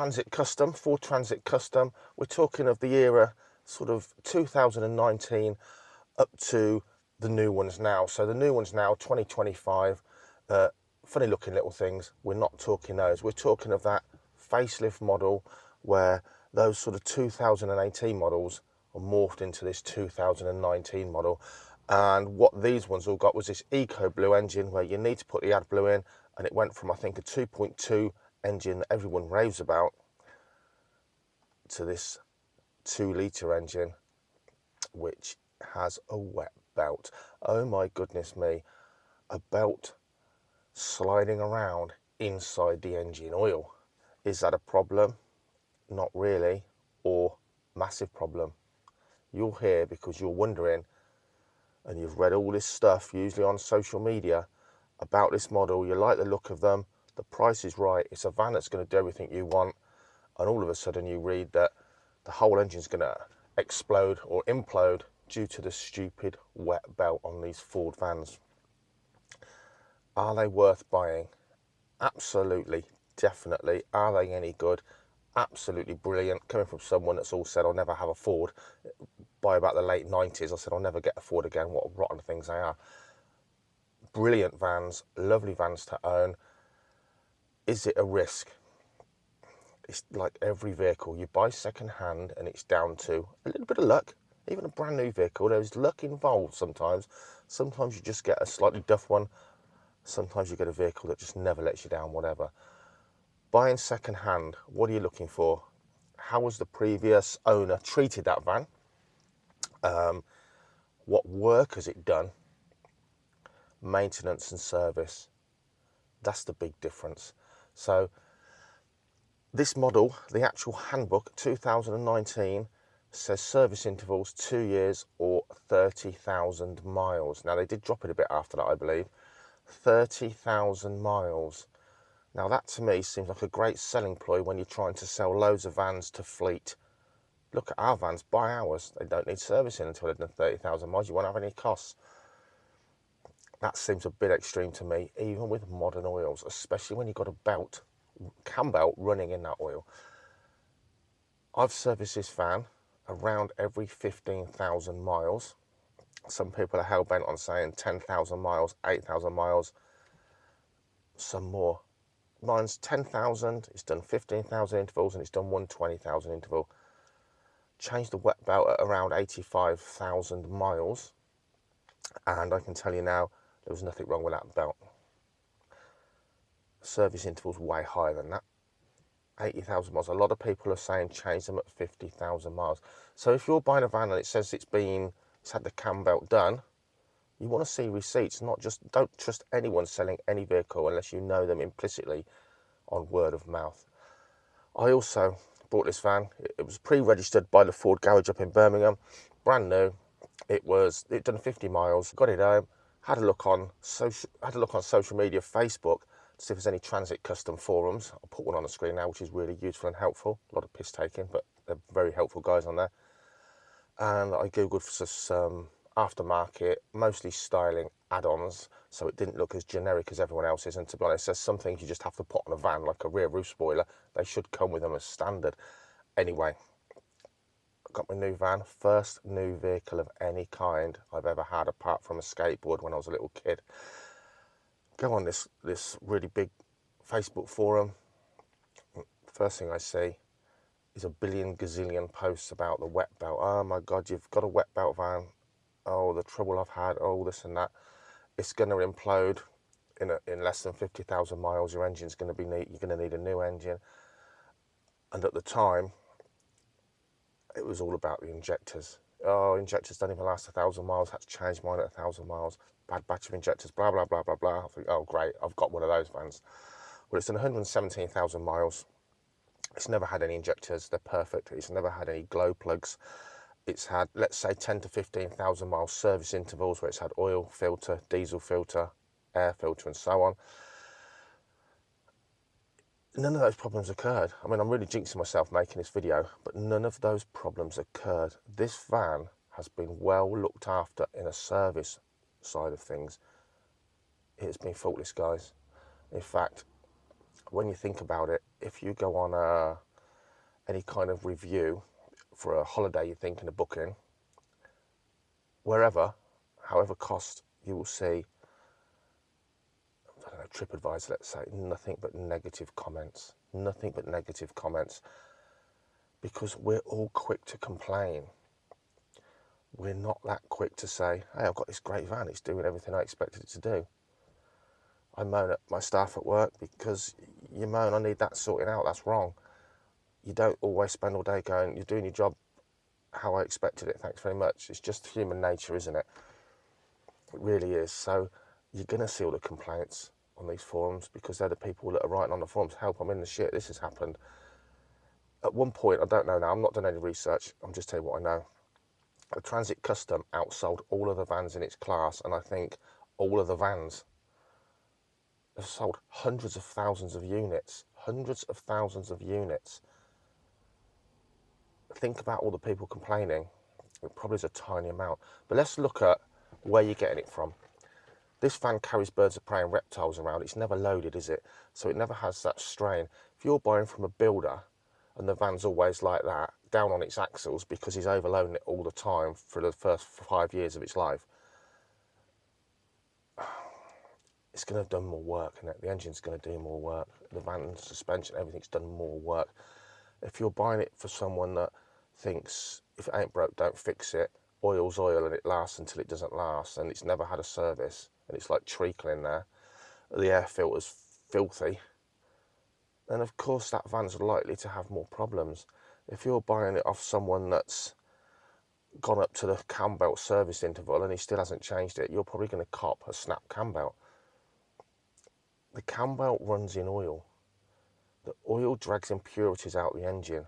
Transit Custom, Ford Transit Custom. We're talking of the era sort of 2019 up to the new ones now. So the new ones now, 2025, funny looking little things. We're not talking those. We're talking of that facelift model where those sort of 2018 models are morphed into this 2019 model. And what these ones all got was this EcoBlue engine where you need to put the AdBlue in, and it went from, I think, a 2.2 engine that everyone raves about to this 2-litre engine which has a wet belt. Oh my goodness me, a belt sliding around inside the engine oil. Is that a problem? Not really, or massive problem. You're here because you're wondering, and you've read all this stuff, usually on social media, about this model. You like the look of them, the price is right, it's a van that's going to do everything you want, and all of a sudden you read that the whole engine's going to explode or implode due to the stupid wet belt on these Ford vans. Are they worth buying? Absolutely, definitely. Are they any good? Absolutely brilliant. Coming from someone that's all said I'll never have a Ford. By about the late 90s, I said I'll never get a Ford again. What rotten things they are. Brilliant vans, lovely vans to own. Is it a risk? It's like every vehicle. You buy second hand and it's down to a little bit of luck. Even a brand new vehicle, there's luck involved sometimes. Sometimes you just get a slightly duff one. Sometimes you get a vehicle that just never lets you down, whatever. Buying second hand, what are you looking for? How was the previous owner treated that van? What work has it done? Maintenance and service. That's the big difference. So this model, the actual handbook, 2019, says service intervals 2 years or 30,000 miles. Now they did drop it a bit after that, I believe. 30,000 miles. Now that to me seems like a great selling ploy when you're trying to sell loads of vans to fleet. Look at our vans, buy ours. They don't need servicing until they've done 30,000 miles. You won't have any costs. That seems a bit extreme to me, even with modern oils, especially when you've got a belt, cam belt running in that oil. I've serviced this van around every 15,000 miles. Some people are hell-bent on saying 10,000 miles, 8,000 miles, some more. Mine's 10,000, it's done 15,000 intervals, and it's done 120,000 interval. Changed the wet belt at around 85,000 miles, and I can tell you now, there was nothing wrong with that belt. Service interval's way higher than that. 80,000 miles. A lot of people are saying change them at 50,000 miles. So if you're buying a van and it says it's had the cam belt done, you want to see receipts, not just, don't trust anyone selling any vehicle unless you know them implicitly on word of mouth. I also bought this van. It was pre-registered by the Ford garage up in Birmingham, brand new. It done 50 miles. Got it home. Had a look on social media, Facebook, to see if there's any Transit Custom forums. I'll put one on the screen now, which is really useful and helpful. A lot of piss taking, but they're very helpful guys on there. And I googled for some aftermarket, mostly styling add-ons, so it didn't look as generic as everyone else's. And to be honest, there's some things you just have to put on a van, like a rear roof spoiler. They should come with them as standard. Anyway, got my new van, first new vehicle of any kind I've ever had apart from a skateboard when I was a little kid. Go on this really big Facebook forum. First thing I see is a billion gazillion posts about the wet belt. Oh my God, you've got a wet belt van. Oh, the trouble I've had. Oh, this and that. It's going to implode in less than 50,000 miles. Your engine's going to be you're going to need a new engine. And at the time, it was all about the injectors. Oh, injectors don't even last 1,000 miles. Had to change mine at 1,000 miles. Bad batch of injectors, blah, blah, blah, blah, blah. I think, oh, great, I've got one of those vans. Well, it's done 117,000 miles. It's never had any injectors. They're perfect. It's never had any glow plugs. It's had, let's say, 10 to 15,000 mile service intervals where it's had oil filter, diesel filter, air filter, and so on. None of those problems occurred. I mean, I'm really jinxing myself making this video, but none of those problems occurred. This van has been well looked after in a service side of things. It's been faultless, guys. In fact, when you think about it, if you go on any kind of review for a holiday you're thinking of booking, wherever, however cost, you will see, I don't know, TripAdvisor, let's say, nothing but negative comments. Nothing but negative comments. Because we're all quick to complain. We're not that quick to say, hey, I've got this great van, it's doing everything I expected it to do. I moan at my staff at work because you moan, I need that sorting out, that's wrong. You don't always spend all day going, you're doing your job how I expected it, thanks very much. It's just human nature, isn't it? It really is. So you're going to see all the complaints on these forums because they're the people that are writing on the forums, help, I'm in the shit, this has happened. At one point, I don't know now, I'm not done any research, I'm just telling you what I know. The Transit Custom outsold all of the vans in its class, and I think all of the vans have sold hundreds of thousands of units. Hundreds of thousands of units. Think about all the people complaining. It probably is a tiny amount. But let's look at where you're getting it from. This van carries birds of prey and reptiles around. It's never loaded, is it? So it never has that strain. If you're buying from a builder and the van's always like that, down on its axles because he's overloading it all the time for the first 5 years of its life, it's going to have done more work, isn't it? The engine's going to do more work. The van, suspension, everything's done more work. If you're buying it for someone that thinks if it ain't broke, don't fix it, oil's oil and it lasts until it doesn't last, and it's never had a service, and it's like treacle in there, the air filter's filthy, then of course that van's likely to have more problems. If you're buying it off someone that's gone up to the cam belt service interval and he still hasn't changed it, you're probably going to cop a snap cam belt. The cam belt runs in oil. The oil drags impurities out the engine,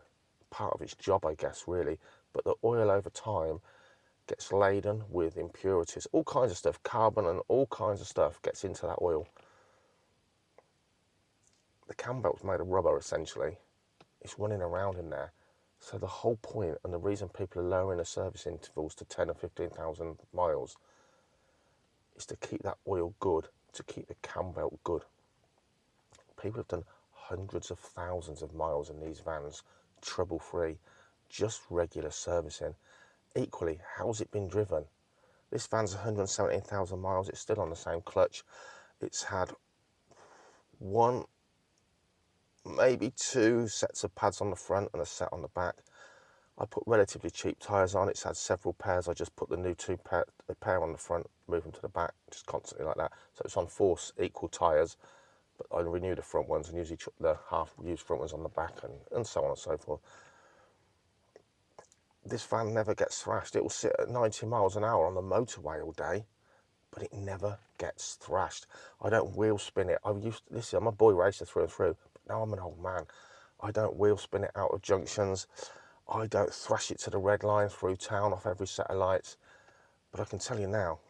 part of its job, I guess, really. But the oil over time gets laden with impurities, all kinds of stuff, carbon and all kinds of stuff gets into that oil. The cam belt's made of rubber, essentially. It's running around in there. So the whole point and the reason people are lowering the service intervals to 10 or 15,000 miles is to keep that oil good, to keep the cam belt good. People have done hundreds of thousands of miles in these vans, trouble-free, just regular servicing. Equally, how's it been driven? This van's 117,000 miles, it's still on the same clutch. It's had one, maybe two sets of pads on the front and a set on the back. I put relatively cheap tyres on. It's had several pairs. I just put the new the pair on the front, move them to the back, just constantly like that. So it's on 4 equal tyres, but I renew the front ones and usually the half-used front ones on the back and so on and so forth. This van never gets thrashed. It will sit at 90 miles an hour on the motorway all day, but it never gets thrashed. I don't wheel spin it. Listen, I'm a boy racer through and through, but now I'm an old man. I don't wheel spin it out of junctions. I don't thrash it to the red line through town off every set of lights. But I can tell you now,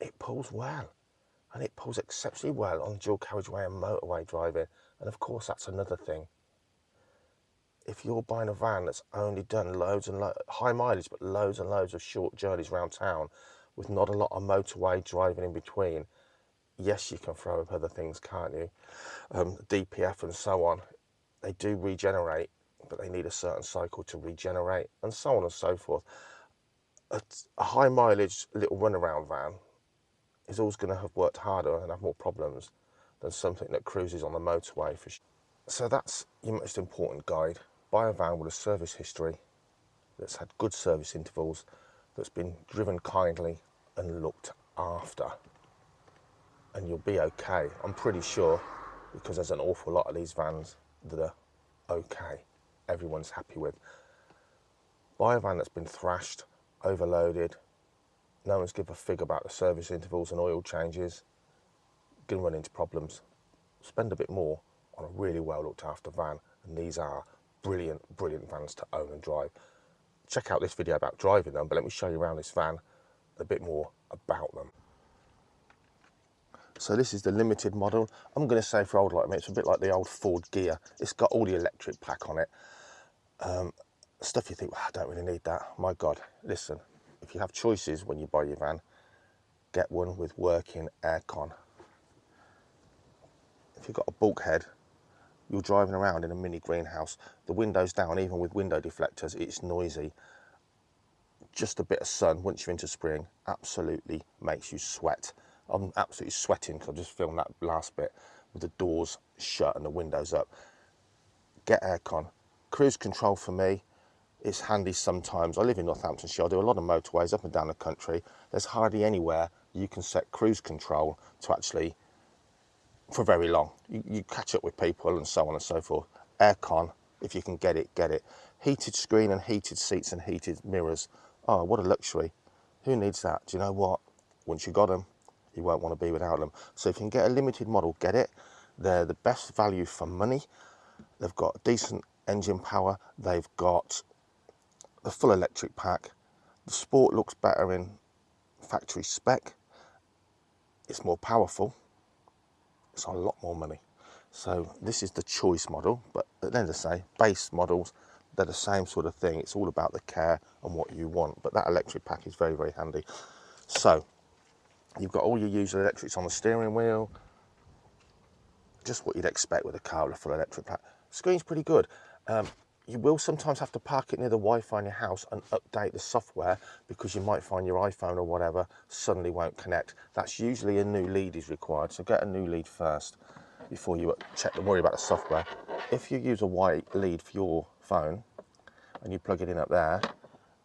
it pulls well. And it pulls exceptionally well on dual carriageway and motorway driving. And of course, that's another thing. If you're buying a van that's only done loads and loads, high mileage, but loads and loads of short journeys around town with not a lot of motorway driving in between, yes, you can throw up other things, can't you? DPF and so on, they do regenerate, but they need a certain cycle to regenerate, and so on and so forth. A high mileage little runaround van is always going to have worked harder and have more problems than something that cruises on the motorway. So that's your most important guide. Buy a van with a service history that's had good service intervals, that's been driven kindly and looked after, and you'll be okay. I'm pretty sure, because there's an awful lot of these vans that are okay, everyone's happy with. Buy a van that's been thrashed, overloaded, no one's give a fig about the service intervals and oil changes, you're going to run into problems. Spend a bit more on a really well looked after van, and these are brilliant, brilliant vans to own and drive. Check out this video about driving them, but let me show you around this van a bit more about them. So this is the limited model. I'm going to say for old like me, it's a bit like the old Ford Gear. It's got all the electric pack on it. Stuff you think, well, I don't really need that. My God, listen, if you have choices when you buy your van, get one with working aircon. If you've got a bulkhead, you're driving around in a mini greenhouse, the windows down, even with window deflectors, it's noisy. Just a bit of sun once you're into spring absolutely makes you sweat. I'm absolutely sweating because I just filmed that last bit with the doors shut and the windows up. Get aircon. Cruise control for me is handy sometimes. I live in Northamptonshire, I do a lot of motorways up and down the country. There's hardly anywhere you can set cruise control to actually, for very long. You catch up with people and so on and so forth. Aircon, if you can get it, get it. Heated screen and heated seats and heated mirrors. Oh, what a luxury. Who needs that? Do you know what? Once you got them, you won't want to be without them. So if you can get a limited model, get it. They're the best value for money. They've got decent engine power. They've got the full electric pack. The Sport looks better in factory spec. It's more powerful. It's a lot more money. So this is the choice model, but at the end of the day, base models, they're the same sort of thing. It's all about the care and what you want, but that electric pack is very, very handy. So you've got all your usual electrics on the steering wheel, just what you'd expect with a car with a full electric pack. Screen's pretty good. You will sometimes have to park it near the Wi-Fi in your house and update the software because you might find your iPhone or whatever suddenly won't connect. That's usually a new lead is required, so get a new lead first before you check and worry about the software. If you use a white lead for your phone and you plug it in up there,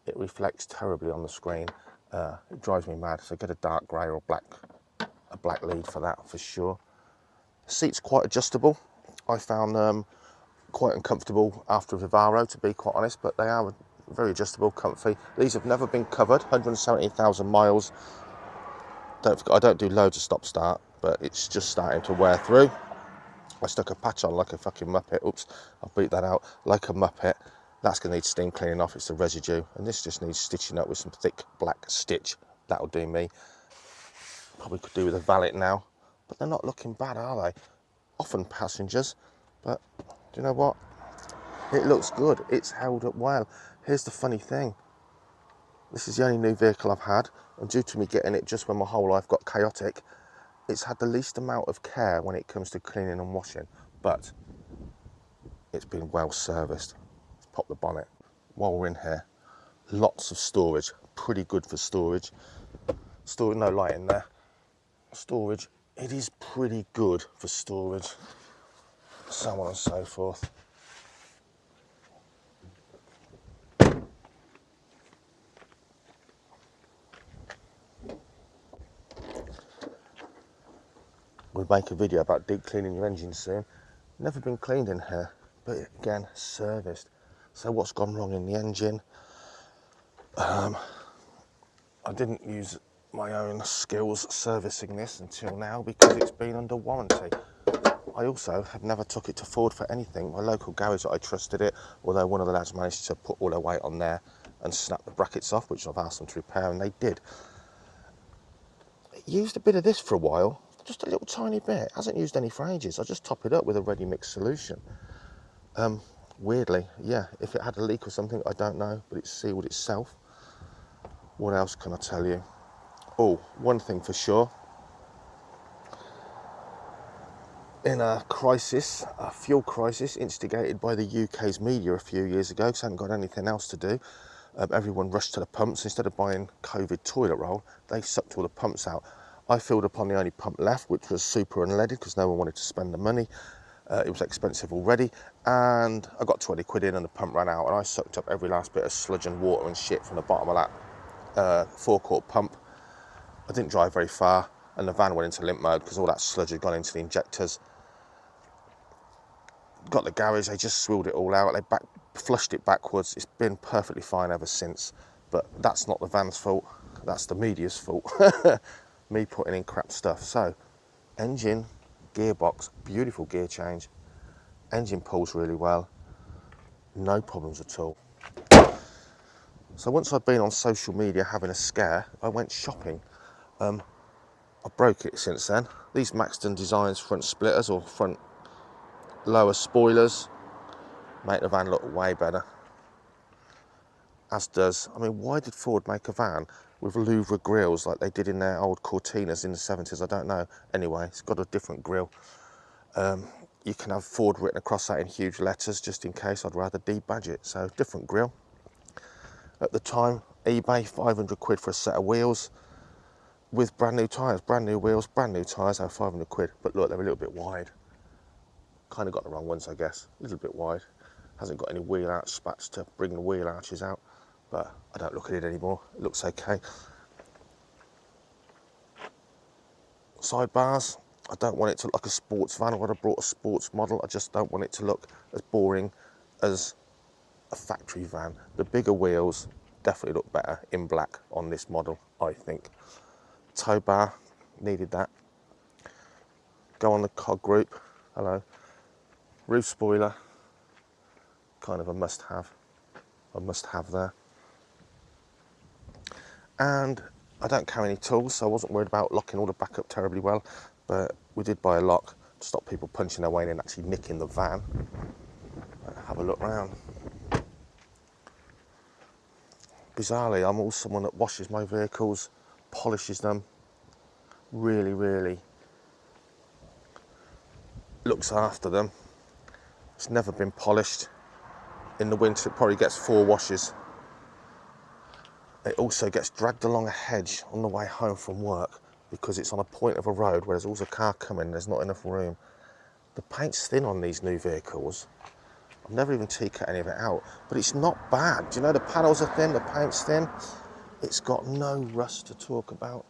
it reflects terribly on the screen. It drives me mad, so get a dark grey or a black lead for that for sure. The seat's quite adjustable. I found them quite uncomfortable after Vivaro, to be quite honest, but they are very adjustable, comfy. These have never been covered, 117,000 miles. I don't do loads of stop-start, but it's just starting to wear through. I stuck a patch on like a fucking Muppet. Oops, I'll beat that out. Like a Muppet. That's going to need steam cleaning off. It's the residue. And this just needs stitching up with some thick black stitch. That'll do me. Probably could do with a valet now. But they're not looking bad, are they? Often passengers. But do you know what? It looks good. It's held up well. Here's the funny thing. This is the only new vehicle I've had. And due to me getting it just when my whole life got chaotic, it's had the least amount of care when it comes to cleaning and washing, but it's been well serviced. Let's pop the bonnet. While we're in here, lots of storage, pretty good for storage. No light in there. Storage, it is pretty good for storage. So on and so forth. We'll make a video about deep cleaning your engine soon. Never been cleaned in here, but again, serviced. So what's gone wrong in the engine? I didn't use my own skills servicing this until now because it's been under warranty. I also have never took it to Ford for anything. My local garage that I trusted it, although one of the lads managed to put all their weight on there and snap the brackets off, which I've asked them to repair, and they did. It used a bit of this for a while, just a little tiny bit. Hasn't used any for ages. I just top it up with a ready mix solution. Weirdly, yeah, if it had a leak or something, I don't know, but it's sealed itself. What else can I tell you? Oh, one thing for sure. In a crisis, a fuel crisis instigated by the UK's media a few years ago, because they hadn't got anything else to do, everyone rushed to the pumps. Instead of buying COVID toilet roll, they sucked all the pumps out. I filled up on the only pump left, which was super unleaded, because no one wanted to spend the money. It was expensive already, and I got 20 quid in and the pump ran out, and I sucked up every last bit of sludge and water and shit from the bottom of that forecourt pump. I didn't drive very far, and the van went into limp mode because all that sludge had gone into the injectors. Got the garage, they just swilled it all out, they flushed it backwards. It's been perfectly fine ever since, but that's not the van's fault, that's the media's fault. Me putting in crap stuff. So, engine, gearbox, beautiful gear change, engine pulls really well, no problems at all. So once I'd been on social media having a scare, I went shopping. I broke it since then. These Maxton Designs front splitters or front lower spoilers make the van look way better. As does, I mean, why did Ford make a van with Louvre grills like they did in their old Cortinas in the 70s? I don't know. Anyway, it's got a different grill. you can have Ford written across that in huge letters, just in case I'd rather debadge it. So different grille. At the time, eBay, 500 quid for a set of wheels with brand new tyres, brand new wheels, brand new tyres, over 500 quid. But look, they're a little bit wide. Kind of got the wrong ones, I guess. A little bit wide. Hasn't got any wheel arch spats to bring the wheel arches out, but I don't look at it anymore. It looks okay. Sidebars, I don't want it to look like a sports van. I would have brought a sports model. I just don't want it to look as boring as a factory van. The bigger wheels definitely look better in black on this model, I think. Tow bar, needed that. Go on the cog group, hello. Roof spoiler, kind of a must-have there. And I don't carry any tools, so I wasn't worried about locking all the back up terribly well, but we did buy a lock to stop people punching their way in and actually nicking the van. Have a look round. Bizarrely, I'm also someone that washes my vehicles, polishes them, really looks after them. It's never been polished. In the winter, it probably gets 4 washes. It also gets dragged along a hedge on the way home from work because it's on a point of a road where there's always a car coming, there's not enough room. The paint's thin on these new vehicles. I've never even tea-cut any of it out, but it's not bad. Do you know, the panels are thin, the paint's thin. It's got no rust to talk about.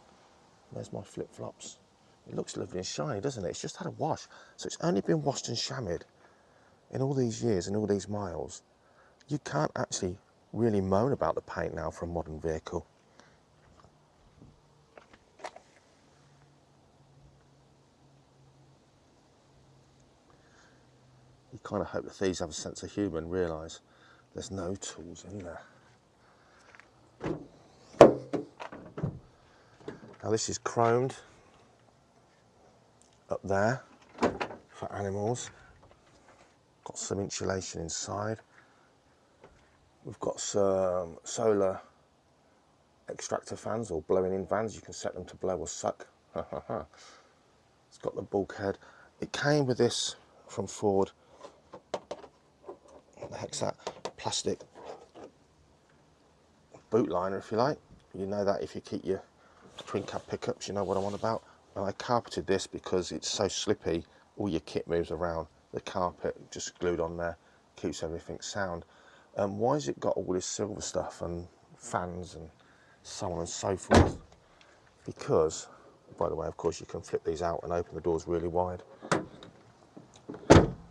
There's my flip-flops. It looks lovely and shiny, doesn't it? It's just had a wash. So it's only been washed and chamoised in all these years and all these miles. You can't actually really moan about the paint now for a modern vehicle. You kind of hope the thieves have a sense of humour and realise there's no tools in there. Now this is chromed up there for animals. Got some insulation inside. We've got some solar extractor fans or blowing in fans. You can set them to blow or suck. It's got the bulkhead. It came with this from Ford. What the heck's that? Plastic boot liner, if you like. You know that if you keep your twin cab pickups, you know what I'm on about. And I carpeted this because it's so slippy, all your kit moves around. The carpet just glued on there, keeps everything sound. Why has it got all this silver stuff and fans and so on and so forth? Because, by the way, of course, you can flip these out and open the doors really wide.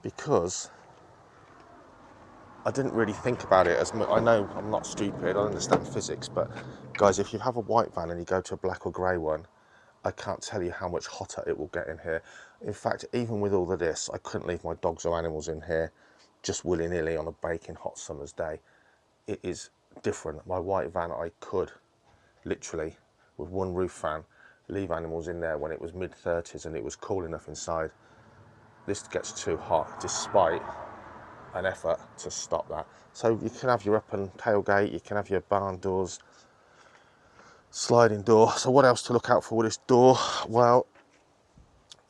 Because I didn't really think about it as much. I know I'm not stupid, I understand physics, but guys, if you have a white van and you go to a black or grey one, I can't tell you how much hotter it will get in here. In fact, even with all of this, I couldn't leave my dogs or animals in here just willy-nilly on a baking hot summer's day. It is different. My white van, I could literally, with one roof fan, leave animals in there when it was mid-30s and it was cool enough inside. This gets too hot, despite an effort to stop that. So you can have your up and tailgate, you can have your barn doors, sliding door. So what else to look out for with this door? Well,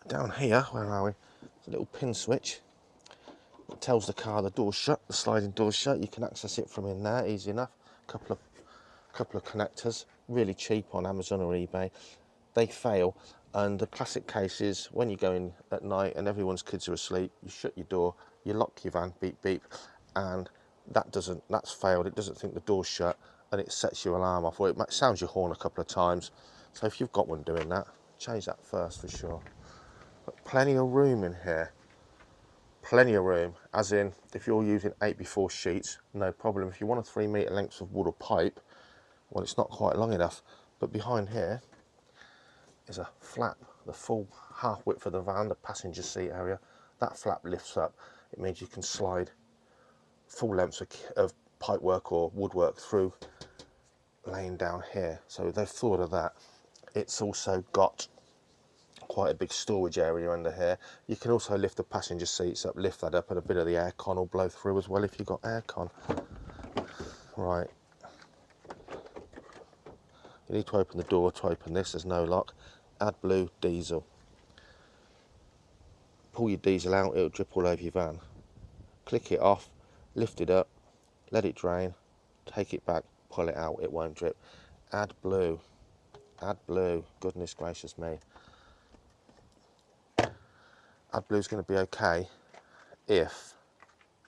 down here, where are we? There's a little pin switch. It tells the car the door's shut, the sliding door's shut. You can access it from in there, easy enough. Couple of connectors, really cheap on Amazon or eBay. They fail, and the classic case is when you go in at night and everyone's kids are asleep, you shut your door, you lock your van, beep beep, and that's failed. It doesn't think the door's shut, and it sets your alarm off, or it sounds your horn a couple of times. So if you've got one doing that, change that first for sure. But plenty of room in here. Plenty of room, as in if you're using 8x4 sheets, no problem. If you want a 3 metre length of wood or pipe, well, it's not quite long enough. But behind here is a flap, the full half width of the van, the passenger seat area. That flap lifts up. It means you can slide full lengths of pipe work or woodwork through laying down here. So they've thought of that. It's also got quite a big storage area under here. You can also lift the passenger seats up, lift that up, and a bit of the aircon will blow through as well if you've got aircon. Right. You need to open the door to open this, there's no lock. AdBlue diesel. pull your diesel out, it'll drip all over your van. Click it off, lift it up, let it drain, take it back, pull it out, it won't drip. AdBlue, AdBlue, goodness gracious me. AdBlue's going to be okay if,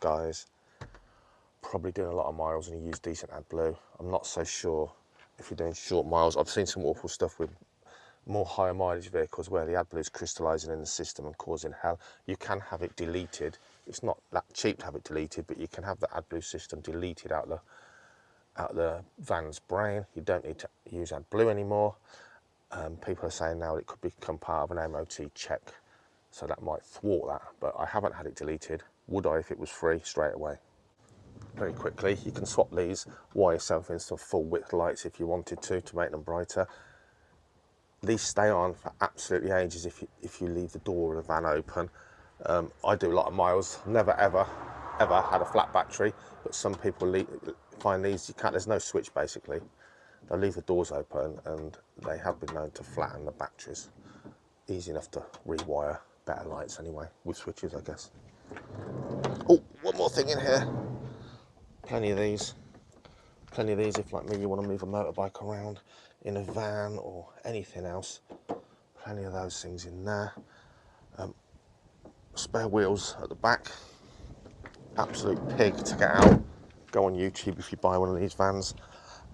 guys, probably doing a lot of miles and you use decent AdBlue. I'm not so sure if you're doing short miles. I've seen some awful stuff with more higher mileage vehicles where the AdBlue is crystallising in the system and causing hell. You can have it deleted. It's not that cheap to have it deleted, but you can have the AdBlue system deleted out of the van's brain. You don't need to use AdBlue anymore. People are saying now it could become part of an MOT check, so that might thwart that, but I haven't had it deleted. Would I if it was free? Straight away. Very quickly, you can swap these, wire yourself in some full width lights if you wanted to make them brighter. These stay on for absolutely ages if you leave the door of the van open. I do a lot of miles, never ever had a flat battery, but some people find these, you can't, there's no switch basically. They'll leave the doors open and they have been known to flatten the batteries. Easy enough to rewire, better lights anyway, with switches I guess. Oh, one more thing in here. Plenty of these if like me you want to move a motorbike around in a van or anything else. Plenty of those things in there. Spare wheels at the back. Absolute pig to get out. Go on YouTube if you buy one of these vans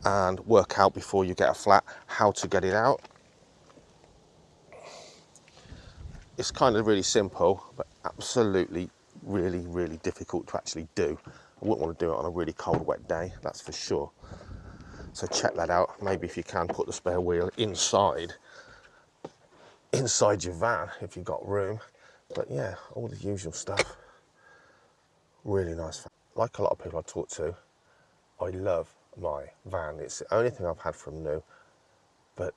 and work out before you get a flat how to get it out. It's kind of really simple, but absolutely really difficult to actually do. I wouldn't want to do it on a really cold, wet day, that's for sure. So check that out. Maybe if you can put the spare wheel inside your van if you've got room. But yeah, all the usual stuff. Really nice. Like a lot of people I talk to, I love my van. It's the only thing I've had from new, but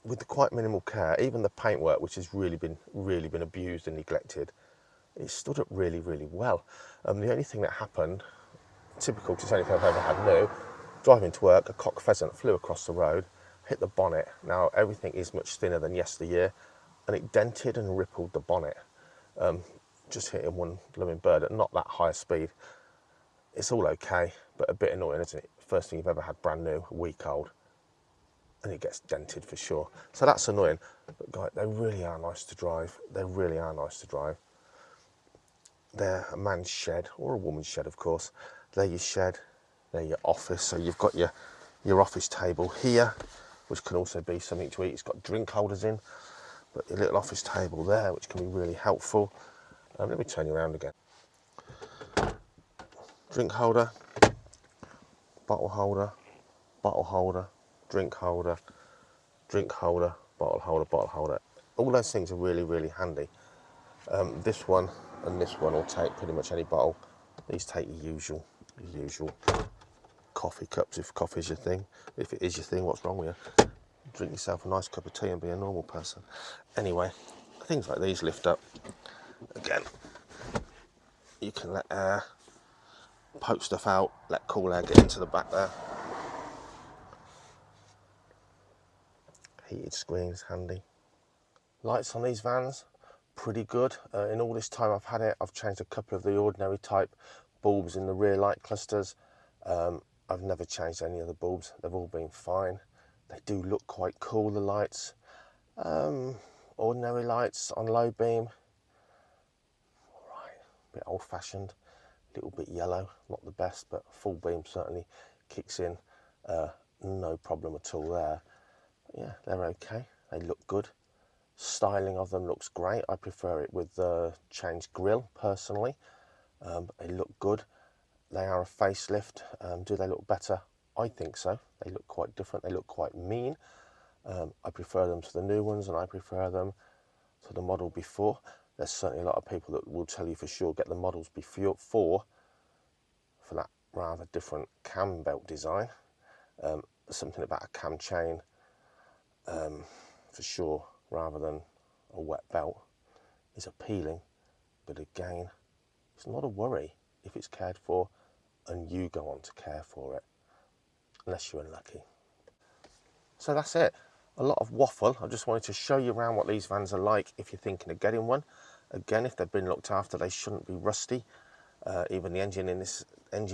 with the quite minimal care, even the paintwork, which has really been abused and neglected, it stood up really well. The only thing that happened, typical, because it's the only thing I've ever had new, driving to work, a cock pheasant flew across the road, hit the bonnet. Now everything is much thinner than yesteryear, and it dented and rippled the bonnet. Just hitting one blooming bird at not that high speed. It's all okay, but a bit annoying, isn't it? First thing you've ever had brand new, a week old, and it gets dented for sure. So that's annoying, but guys, they really are nice to drive. They really are nice to drive. They're a man's shed, or a woman's shed of course. They're your shed, they're your office. So you've got your office table here, which can also be something to eat. It's got drink holders in, but your little office table there, which can be really helpful. Let me turn you around again. Drink holder, bottle holder, bottle holder, drink holder, drink holder, bottle holder, bottle holder. All those things are really handy. This one and this one will take pretty much any bottle. These take your usual coffee cups if coffee's your thing. If it is your thing, what's wrong with you? Drink yourself a nice cup of tea and be a normal person. Anyway, things like these lift up. Again, you can let air, poke stuff out, let cool air get into the back there. Heated screens, handy. Lights on these vans, pretty good. In all this time I've had it, I've changed a couple of the ordinary type bulbs in the rear light clusters. I've never changed any of the bulbs, they've all been fine. They do look quite cool, the lights. Ordinary lights on low beam, alright, a bit old fashioned, a little bit yellow, not the best, but full beam certainly kicks in, no problem at all there. But yeah, they're okay, they look good. Styling of them looks great. I prefer it with the changed grille personally. They look good. They are a facelift. Do they look better? I think so. They look quite different. They look quite mean. I prefer them to the new ones, and I prefer them to the model before. There's certainly a lot of people that will tell you for sure get the models before for that rather different cam belt design. Something about a cam chain for sure, rather than a wet belt, is appealing, but again, it's not a worry if it's cared for and you go on to care for it, unless you're unlucky. So that's it. A lot of waffle. I just wanted to show you around what these vans are like if you're thinking of getting one. Again, if they've been looked after, they shouldn't be rusty. Even the engine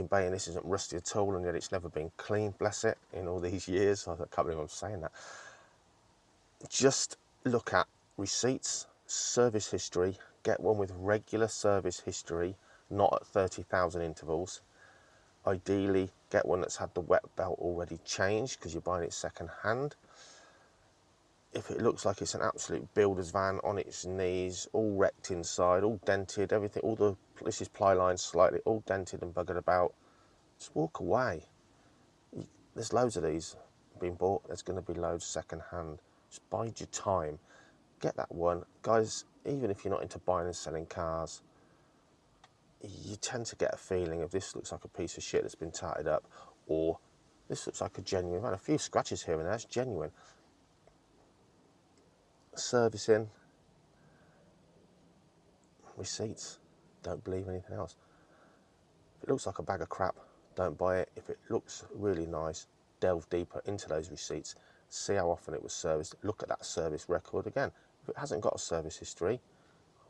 bay in this isn't rusty at all, and yet it's never been cleaned, bless it, in all these years. I can't believe I'm saying that. Just look at receipts, service history, get one with regular service history, not at 30,000 intervals. Ideally, get one that's had the wet belt already changed because you're buying it second hand. If it looks like it's an absolute builder's van on its knees, all wrecked inside, all dented, everything, this is ply lines slightly, all dented and buggered about, just walk away. There's loads of these being bought. There's going to be loads second hand. Just bide your time. Get that one. Guys, even if you're not into buying and selling cars, you tend to get a feeling of this looks like a piece of shit that's been tarted up, or this looks like a genuine van. A few scratches here and there, it's genuine. Servicing, receipts, don't believe anything else. If it looks like a bag of crap, don't buy it. If it looks really nice, delve deeper into those receipts, see how often it was serviced, look at that service record again. If it hasn't got a service history,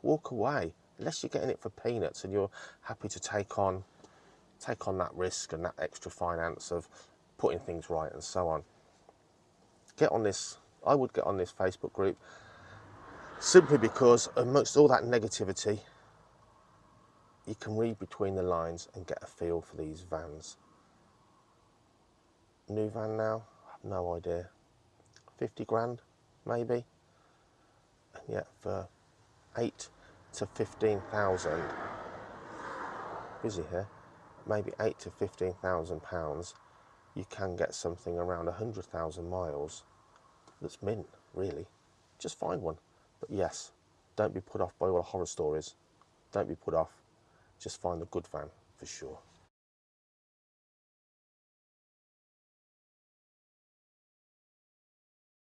walk away. Unless you're getting it for peanuts and you're happy to take on that risk and that extra finance of putting things right and so on. Get on this. I would get on this Facebook group simply because amongst all that negativity, you can read between the lines and get a feel for these vans. New van now, I have no idea. 50 grand, maybe. And yet for 8 to 15,000, busy here, maybe 8 to 15,000 pounds, you can get something around 100,000 miles that's mint, really. Just find one. But yes, don't be put off by all the horror stories. Don't be put off. Just find a good van, for sure.